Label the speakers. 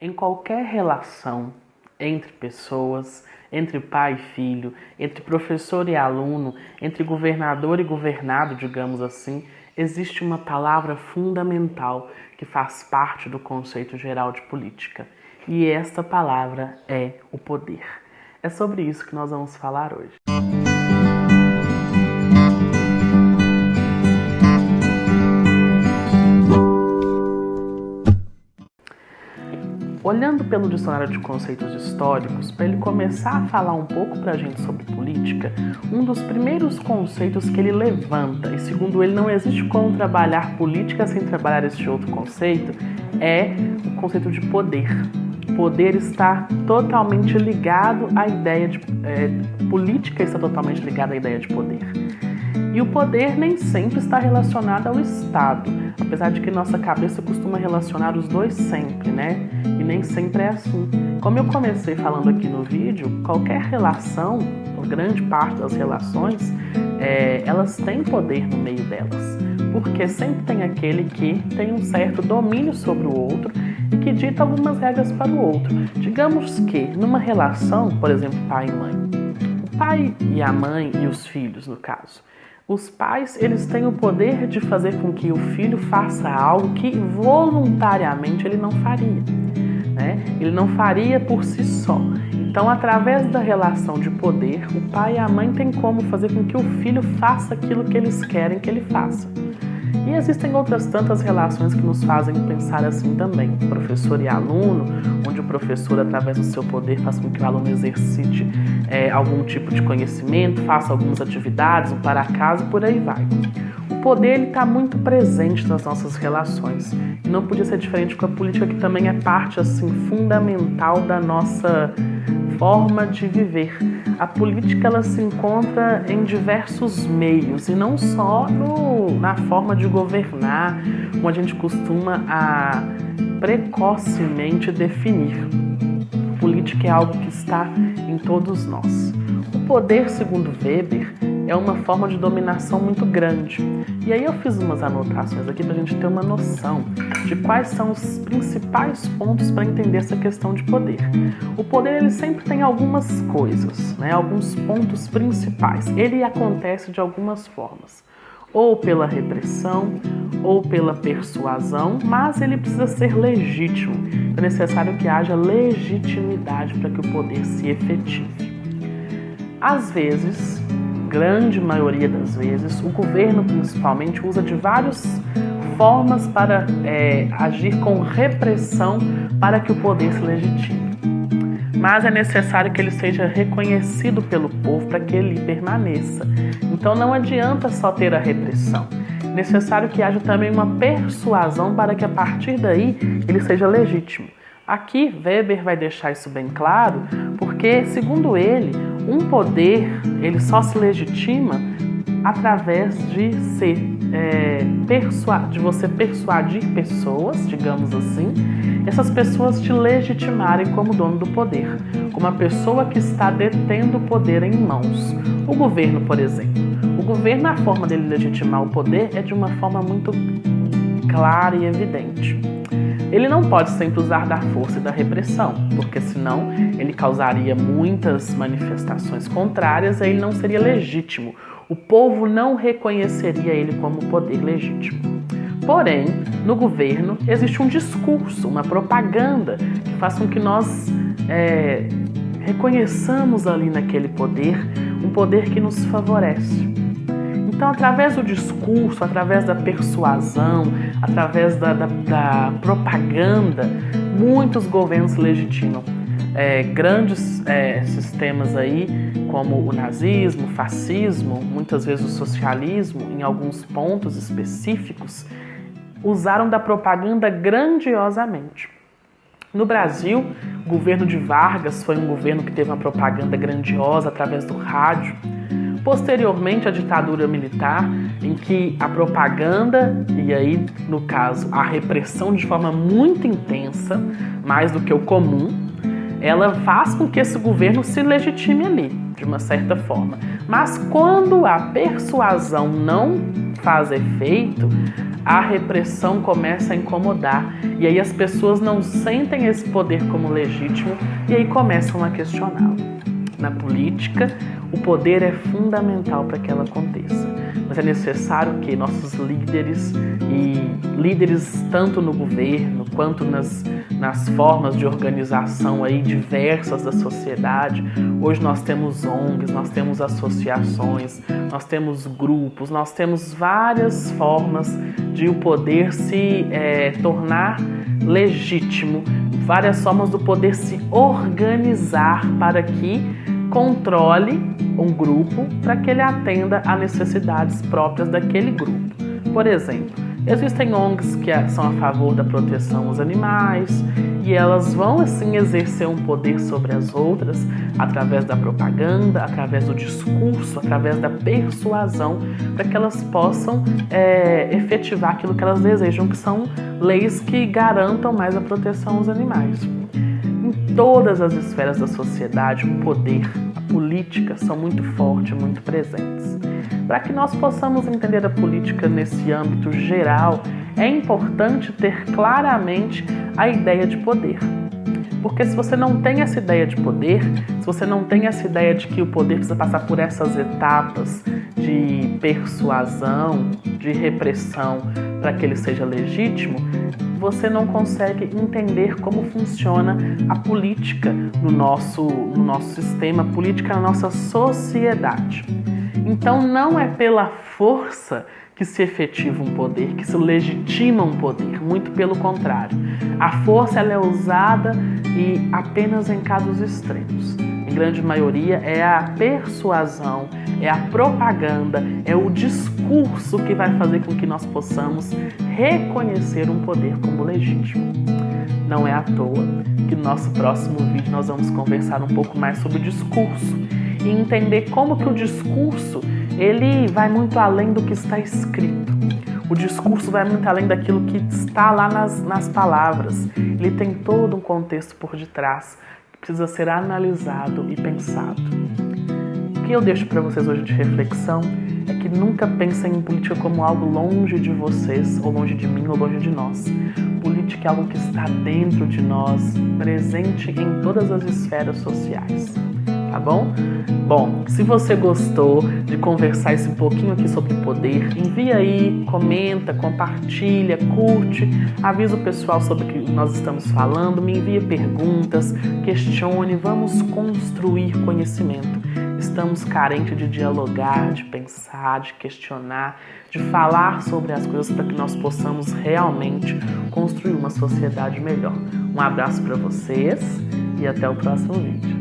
Speaker 1: Em qualquer relação entre pessoas, entre pai e filho, entre professor e aluno, entre governador e governado, digamos assim, existe uma palavra fundamental que faz parte do conceito geral de política. E esta palavra é o poder. É sobre isso que nós vamos falar hoje. Olhando pelo dicionário de conceitos históricos, para ele começar a falar um pouco para a gente sobre política, um dos primeiros conceitos que ele levanta, e segundo ele não existe como trabalhar política sem trabalhar este outro conceito, é o conceito de poder. Poder está totalmente ligado à ideia de... política está totalmente ligada à ideia de poder. E o poder nem sempre está relacionado ao Estado, apesar de que nossa cabeça costuma relacionar os dois sempre, né? E nem sempre é assim. Como eu comecei falando aqui no vídeo, qualquer relação, ou grande parte das relações, elas têm poder no meio delas. Porque sempre tem aquele que tem um certo domínio sobre o outro e que dita algumas regras para o outro. Digamos que numa relação, por exemplo, pai e mãe, o pai e a mãe e os filhos, no caso, os pais, eles têm o poder de fazer com que o filho faça algo que voluntariamente ele não faria, né? Ele não faria por si só. Então, através da relação de poder, o pai e a mãe têm como fazer com que o filho faça aquilo que eles querem que ele faça. E existem outras tantas relações que nos fazem pensar assim também. Professor e aluno, onde o professor, através do seu poder, faz com que o aluno exercite algum tipo de conhecimento, faça algumas atividades, um para casa e por aí vai. O poder está muito presente nas nossas relações. E não podia ser diferente com a política, que também é parte assim, fundamental da nossa forma de viver. A política ela se encontra em diversos meios e não só na forma de governar, como a gente costuma precocemente definir. Política é algo que está em todos nós. O poder, segundo Weber, é uma forma de dominação muito grande. E aí eu fiz umas anotações aqui para a gente ter uma noção de quais são os principais pontos para entender essa questão de poder. O poder ele sempre tem algumas coisas, né? Alguns pontos principais. Ele acontece de algumas formas. Ou pela repressão, ou pela persuasão, mas ele precisa ser legítimo. É necessário que haja legitimidade para que o poder se efetive. Às vezes, grande maioria das vezes, o governo principalmente usa de várias formas para agir com repressão para que o poder se legitime. Mas é necessário que ele seja reconhecido pelo povo para que ele permaneça. Então não adianta só ter a repressão. É necessário que haja também uma persuasão para que a partir daí ele seja legítimo. Aqui Weber vai deixar isso bem claro, porque segundo ele, um poder ele só se legitima através de você persuadir pessoas, digamos assim, essas pessoas te legitimarem como dono do poder, como a pessoa que está detendo o poder em mãos. O governo, por exemplo. O governo, a forma dele legitimar o poder é de uma forma muito clara e evidente. Ele não pode sempre usar da força e da repressão, porque senão ele causaria muitas manifestações contrárias e ele não seria legítimo. O povo não reconheceria ele como poder legítimo. Porém, no governo existe um discurso, uma propaganda que faz com que nós reconheçamos ali naquele poder um poder que nos favorece. Então, através do discurso, através da persuasão, através da propaganda, muitos governos legitimam grandes sistemas aí, como o nazismo, o fascismo, muitas vezes o socialismo, em alguns pontos específicos, usaram da propaganda grandiosamente. No Brasil, o governo de Vargas foi um governo que teve uma propaganda grandiosa através do rádio. Posteriormente, a ditadura militar, em que a propaganda, e aí, no caso, a repressão de forma muito intensa, mais do que o comum, ela faz com que esse governo se legitime ali, de uma certa forma. Mas quando a persuasão não faz efeito, a repressão começa a incomodar. E aí as pessoas não sentem esse poder como legítimo e aí começam a questioná-lo. Na política, o poder é fundamental para que ela aconteça. Mas é necessário que nossos líderes, e líderes tanto no governo quanto nas formas de organização aí diversas da sociedade. Hoje nós temos ONGs, nós temos associações, nós temos grupos, nós temos várias formas de o poder se tornar legítimo, várias formas do poder se organizar para que controle um grupo para que ele atenda a necessidades próprias daquele grupo. Por exemplo, existem ONGs que são a favor da proteção aos animais e elas vão assim exercer um poder sobre as outras através da propaganda, através do discurso, através da persuasão, para que elas possam efetivar aquilo que elas desejam, que são leis que garantam mais a proteção aos animais. Em todas as esferas da sociedade, o poder, a política são muito fortes, muito presentes. Para que nós possamos entender a política nesse âmbito geral, é importante ter claramente a ideia de poder. Porque se você não tem essa ideia de poder, se você não tem essa ideia de que o poder precisa passar por essas etapas de persuasão, de repressão, para que ele seja legítimo, você não consegue entender como funciona a política no nosso sistema, a política na nossa sociedade. Então não é pela força que se efetiva um poder, que se legitima um poder, muito pelo contrário. A força ela é usada e apenas em casos extremos. Em grande maioria é a persuasão, é a propaganda, é o discurso que vai fazer com que nós possamos reconhecer um poder como legítimo. Não é à toa que no nosso próximo vídeo nós vamos conversar um pouco mais sobre o discurso e entender como que o discurso ele vai muito além do que está escrito. O discurso vai muito além daquilo que está lá nas palavras. Ele tem todo um contexto por detrás que precisa ser analisado e pensado. O que eu deixo para vocês hoje de reflexão é que nunca pensem em política como algo longe de vocês, ou longe de mim, ou longe de nós. Política é algo que está dentro de nós, presente em todas as esferas sociais. Tá bom? Bom, se você gostou de conversar esse pouquinho aqui sobre poder, envia aí, comenta, compartilha, curte, avisa o pessoal sobre o que nós estamos falando, me envia perguntas, questione, vamos construir conhecimento. Estamos carentes de dialogar, de pensar, de questionar, de falar sobre as coisas para que nós possamos realmente construir uma sociedade melhor. Um abraço para vocês e até o próximo vídeo.